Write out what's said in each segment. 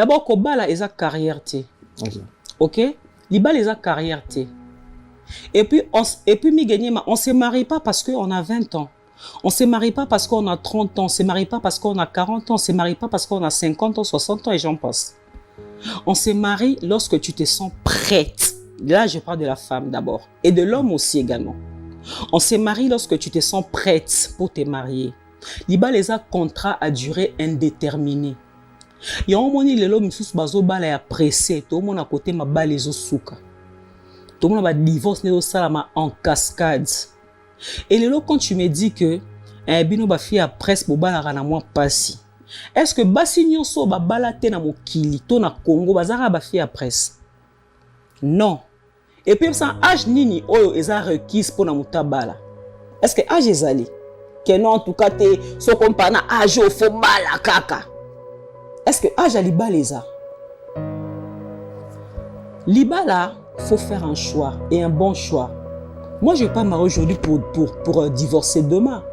D'abord, kobala eza carrière té. Ok? Libala eza carrière té. Et puis, on se marie pas parce qu'on a 20 ans. On se marie pas parce qu'on a 30 ans. On se marie pas parce qu'on a 40 ans. On se marie pas parce qu'on a 50 ans, 60 ans et j'en passe. On se marie lorsque tu te sens prête. Là, je parle de la femme d'abord. Et de l'homme aussi également. On se marie lorsque tu te sens prête pour te marier. Libala eza contrat à durée indéterminée. Il y a un moment où l'homme sous bazo bala ya pressé. Tout le monde à côté ma bala les souka. Tout le monde va divorce ne salama en cascade. Et là quand tu me dis que bino ba fi a presse pour bala rana moi passi. Est-ce que basi nyonso ba bala te na mokili to na Congo bazara ba fi a presse? Non. Et puis ça âge nini oyo eza requis pour na mutabala. Est-ce que âge ezali? Que non en tout cas te so compare na âge au fo bala kaka. Est-ce que âge à Libala les a? Libala, faut faire un choix et un bon choix. Moi, je ne vais pas marier aujourd'hui pour divorcer demain.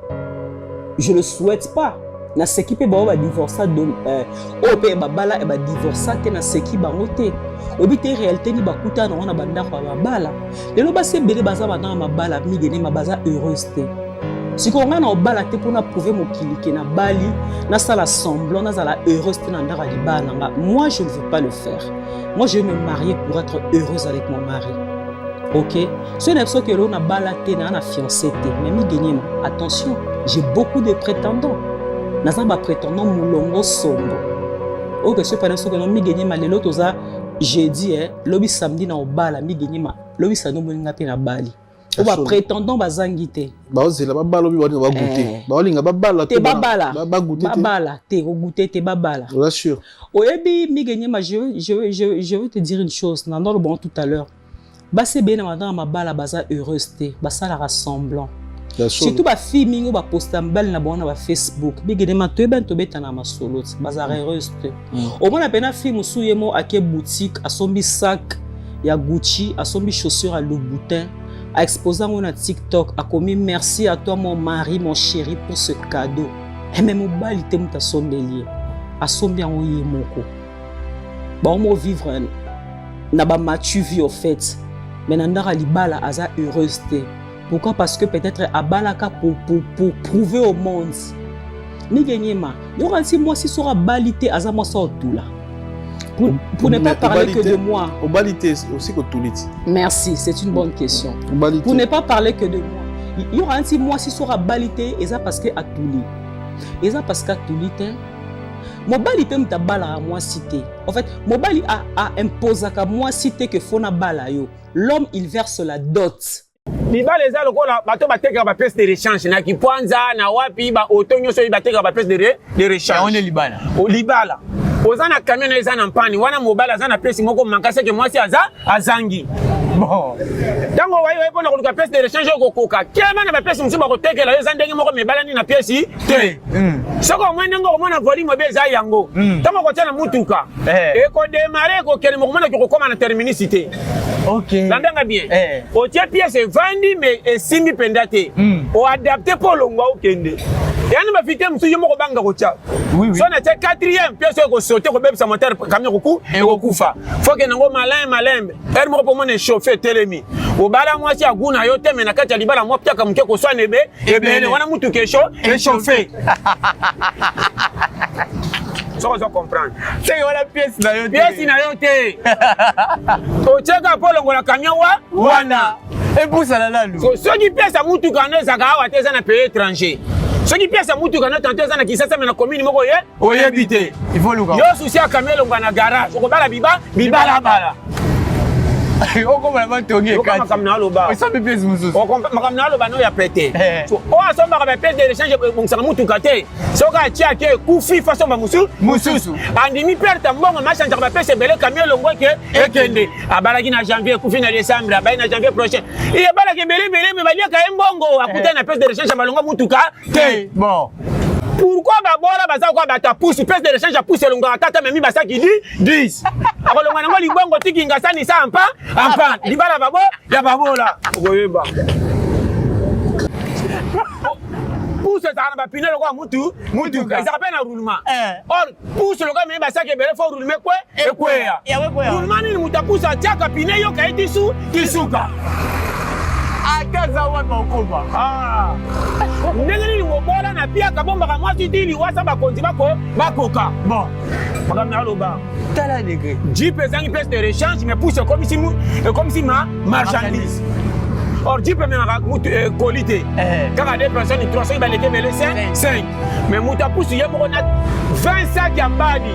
Je ne le souhaite pas. Na seki pe ba divorcer demain. Pe ba bala e ba divorcer te na seki ba ngote. Obi te réalité ni ba kuta na wana banda kwa ba bala. Lelo ba se bele baza ba na ma bala mi gene ma baza heureuse te. Si on a bala te pour prouver mon kilike na bali na sala semblant na sala heureuse te na ndara libana. Moi je ne veux pas le faire. Moi je veux me marier pour être heureuse avec mon mari. OK? Ce n'est pas que l'on a bala te na fiancé te. Mais mi gagné attention, j'ai beaucoup de prétendants. Na za ba prétendant mulongo sombo. OK, ce pendant ce que non mi gagné ma lelo toza jeudi lobi samedi na obala mi gagné ma lobi sano moninga pe na bali. On va prétendant bazangité. Bazela babalo bi wadi ba goûter. Ba linga babala te babala. Ba goûter. Babala te goûter te babala. Je l'assure. Oyebi mi gagné ma je veux te dire une chose dans le bon tout à l'heure. Ba c'est bien madame ma bala baza heureuse te. Ba ça la rassemblant. Surtout ba fille mingo ba poster mbal na bona ba Facebook. Mi gagné ma to ben to betana ma solo. Baza heureuse te. Au moins la pena fille musuye mo ake boutique a sombi sac ya Gucci a sombi chaussures à Louboutin. A exposant mon TikTok, a commis merci à toi mon mari, mon chéri pour ce cadeau. Et même au bal, il t'aime ta sombelier. A sombi en ouye moko. Bon, on va vivre n'a pas matu vie au fait. Mais nandara libala aza heureuse te. Pourquoi? Parce que peut-être à balaka pour prouver au monde. Ni gagné ma. Yo si moi si sera balité aza moi ça tout là. Pour ne pas parler que de moi. Au balité aussi que tout lit. Merci, c'est une bonne question. Pour ne pas parler que de moi. Il y aura un petit moi si sera balité et ça parce que à tout lit. Et ça parce qu'à tout lit. Mon balité m'ta bala à moi cité. En fait, mon bali a imposé à moi cité que fona bala yo. L'homme il verse la dot. Libala eza lokola bato bateka ba pièce de rechange na kipwanza na wapi ba otonyo so bateka ba pièce de rechange. On est libala. O libala. Ozana camion eza na mpani wana mobile azana pièce moko mankasa que moi si azangi. Bon. Tango wayi pona koluka pièce de rechange ko koka. Kema na ba pièce musu ba ko tekela yo zandenge moko mebala ni na pièce te. Soko mwana ngo mona volume beza yango. Tango ko tena mutuka. E ko démarrer ko kele moko mona ko koma na terminicité. OK. Landanga bien. O tie pièce vandi mais esimi pendate. O adapter pour longwa okende. Yani ba fité musu yo moko banga ko tia. Oui oui. So na 4e pièce ko sauter ko bebisa moteur camion ko ku e ko kufa. Faut que nango malembe. Er moko pour mona chauffer telemi. O bala moi si aguna yo teme na kati ya libala mo pia kamuke ko swa nebe ebele wana mutu kesho e chauffer. Ça on comprendre. C'est la pièce na yo. Pièce na yo te. O cheka polo ngola camion wana. Et pour ça là nous. So qui pièce à mutu kana za ka wa te za na pays étranger. Ce qui pièce à mutu kana tante za na kisasa na commune moko ye oyebite. Il faut le yo souci à camion ngana garage. Ko bala bibala bala. On comprend pas tongi quand makamna loba. Ça me pèse mususu. On comprend makamna loba no ya prêter. So o asomba ka pièce de rechange bon ça mutu kate. So ka tia ke kufi façon ba mususu. Andimi perte mbongo machin ka pièce belé camion longo ke ekende. Abalaki na janvier kufi na décembre, abali na janvier prochain. Et abalaki belé mais balia ka mbongo akuta na pièce de rechange balongo mutu ka te. Bon. Pourquoi babora baza kwa bata pousse pièce de rechange pousse longa tata memi basa ki 10 akolonga nango libongo tiki ngasani sa ampa libala babo ya babola okoyeba pousse ça na ba pine lokwa mutu ça s'appelle un roulement or pousse lokwa mais ba ça que bele faut rouler quoi et quoi roulement ni muta pousse tia ka pine yo ka itisu kisuka akaza wana okoma ndenge nini mobola na pia kabombaka mwasi ti liwasa bakonzi bakoka bon madame aloba tala degré Jeep ezangi pièce de rechange mais pousse comme si ma marchandise or Jeep même qualité quand deux personnes 300 il va les mêler 5 mais muta pousse yemo na 20 sacs ya mbadi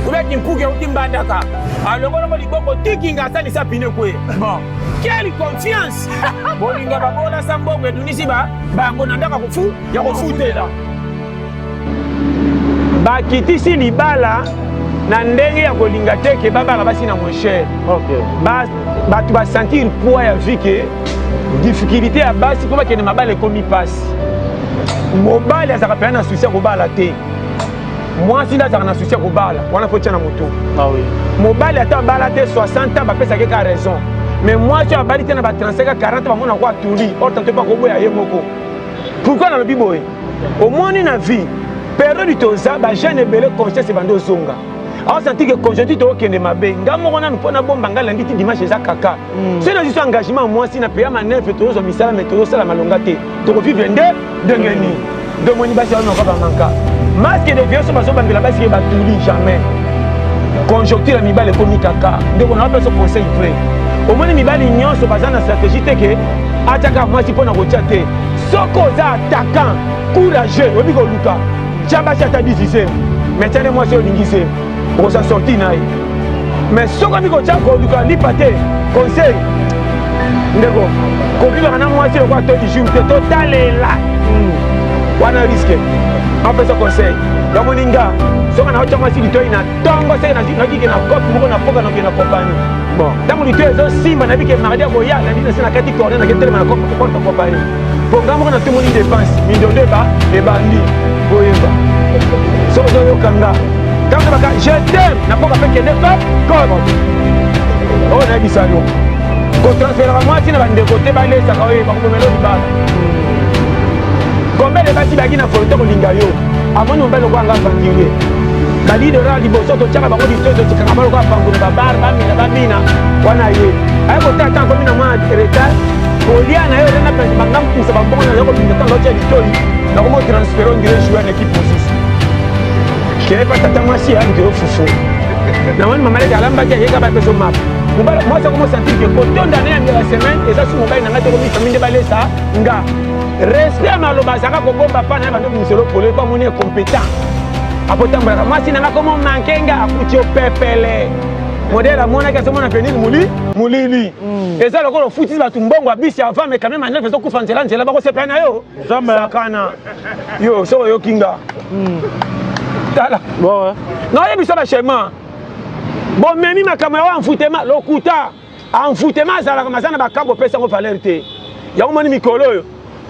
kubeki mpuke utimbandaka alongolo liboko tikinga sali sa pine kwe bon quelle confiance bolinga babola sambongo edunisi bango nandaka kufu ya kufutela bakitisi libala na ndenge ya kolinga teke babaka basi na mosher bato basentir poids ya vie ke difficulté ya basi mpo bakende mabala ekomi pasi mobali azalaka pena na susi ya kobala te mwasi nde azalaka na susi ya kobala wana fo tia na moto mobali ata abala te 60 ans bapesaki ka raison mais mwasi oyo abali te na ba 35 40 bamona ko atuli or tanto mpa koboya ye moko pourquoi nalobi boye omoni na vie période toza bajeune ebele conscience ebandi ozonga aosanti ke conjoncture tookende mabe nga moko nanu mpo nabomba nga lundi ti dimanche eza kaka soki naziso engagement mwasi na peya manefe tozozwa misala me tozosala malonga te tokovivre nde ndenge nini domoni basi aonoka bamanka masque de vie so bazobambela basi ye batuli jamais conjoncture ya mibale ekomi kaka ndeko na bapeso conseil vrai omoni mibali nyonso baza na stratégie te ke atiaka mwasi mpo na kotia te soki oza attaquant courageux oyebi koluka tia basi ata 16 mais tiane mwasi olingi se okosa sorti na ye mais soki oyebi kotia koluka lipa te conseil ndeko kobibaka na mwasi lokwa to jour te totalela wana riske apesa conseil yamoni nga soki naotia mwasi litoi na ntongo seke nakike na kope moko na foka noke na kompani bon ntango litoi ezosimba nabike mardi ya koya nabi nase na kati corde naketelema na kope na kompani mpo nga moko natomoni dépense mindondo ebandi boyeba soki ozoyokanga ntango baka je t'aime na mpoka mpe kende kope oyo nayebisa yo kotransferaka mwasi na bandeko te balesaka oyo bakomemela libala kombele basi baki na foto kolinga yo amoni mobali okwanga avandire balidera liboso totiaka bango litozo tikanga baloko abanguna babare bamela babina wana ye aye kotala ntango komi na mwa retard kolia na yo rena pese banga mpusa bambongo na yo kolinga ntango otia litoi nakomo transfere ondire jouer na équipe mosusu keyepa tata mwasi yandiro fufu namoni mamaleki alambaki ayeka bapeso mapa mwasi akomosentir ke kotonda na yambela semaine eza su mobali nanga te komifami nde balesa nga respect maloba azaka kobomba mpa na ye bando misolo polo epa moni compétent apotambolaka mwasi nanga komo mankenga akuti opepele modele amonaki azomona penini molili eza lokola ofutisi bato mbongo abisi avant mais quand même anefe ezokufa nzela bakosepela na yo sakana yo soko oyokinga tala naoyebisa bashema bomemi makambo yawo enfutema lokuta enfutema azalaka maza na bakambo opesango valeur te yango moni mikolo oyo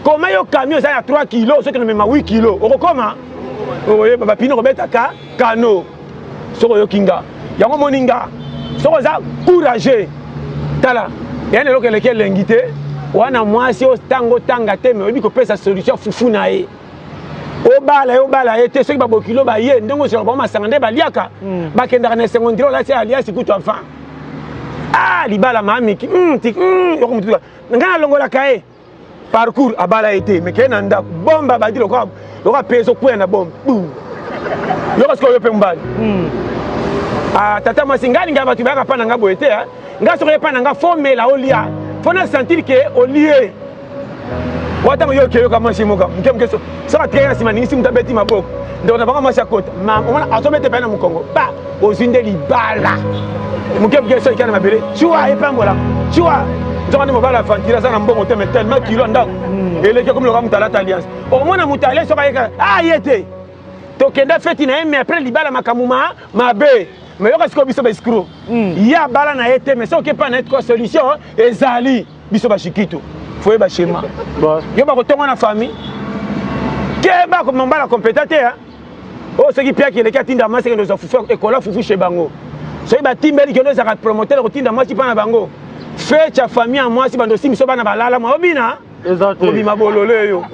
koma yo camion eza ya 3 kilo soki namema 8 kilo okokoma oyeba bapine kobetaka kano soki oyokinga yango moninga soki oza courageux tala yani eloko eleki elengi te wana mwasi otango tanga te me oyebi kopesa solution fufu na ye obala ye te soki babokilo baye ndenge osoka bango masanga nde baliaka bakendaka na esengo ndiro olati aliasi kutu avant libala maamiki yokomutuka ngai nalongolaka ye parcours abala ye te me keye na ndako bomba badi lokola pesa okwea na bomba yoko sikoyo yo mpe mobali tata mwasi ngai ningai bato bayaka mpa na nga boye te ngai soki ye mpa na nga fo mela olia fo na sentir ke olie watango yo keyoka mwasi moka mke so soka tekaki na nsima ningisi mutu abeti maboko ndeko na bango mwasi akota omona azobete mpe na mokongo ba ozwi nde libala mke so ekana mabele ciwa epambola ciwa nzoka nde mobala afantira aza na mbongo te me tellement kilo ndako eleki komi loka mutu alata alliance omona mutu ale soka yeka ye te tokenda feti na ye me apres libala makambo mabe me yoka sikoyo biso baescro ya bala na ye te me soki epa na ye toko solution ezali biso bashikitu foye bashema yo bakotonga na famille keba komambala kompeta te oyo soki piaki eleki atinda mwasi kende ozwa fufu ekola fufu she bango soki batimbeli kende ozaka promoteur kotinda mwasi mpa na bango fete ya famille ya mwasi bando osimbiso bana balala mwa obina obima bololo eyo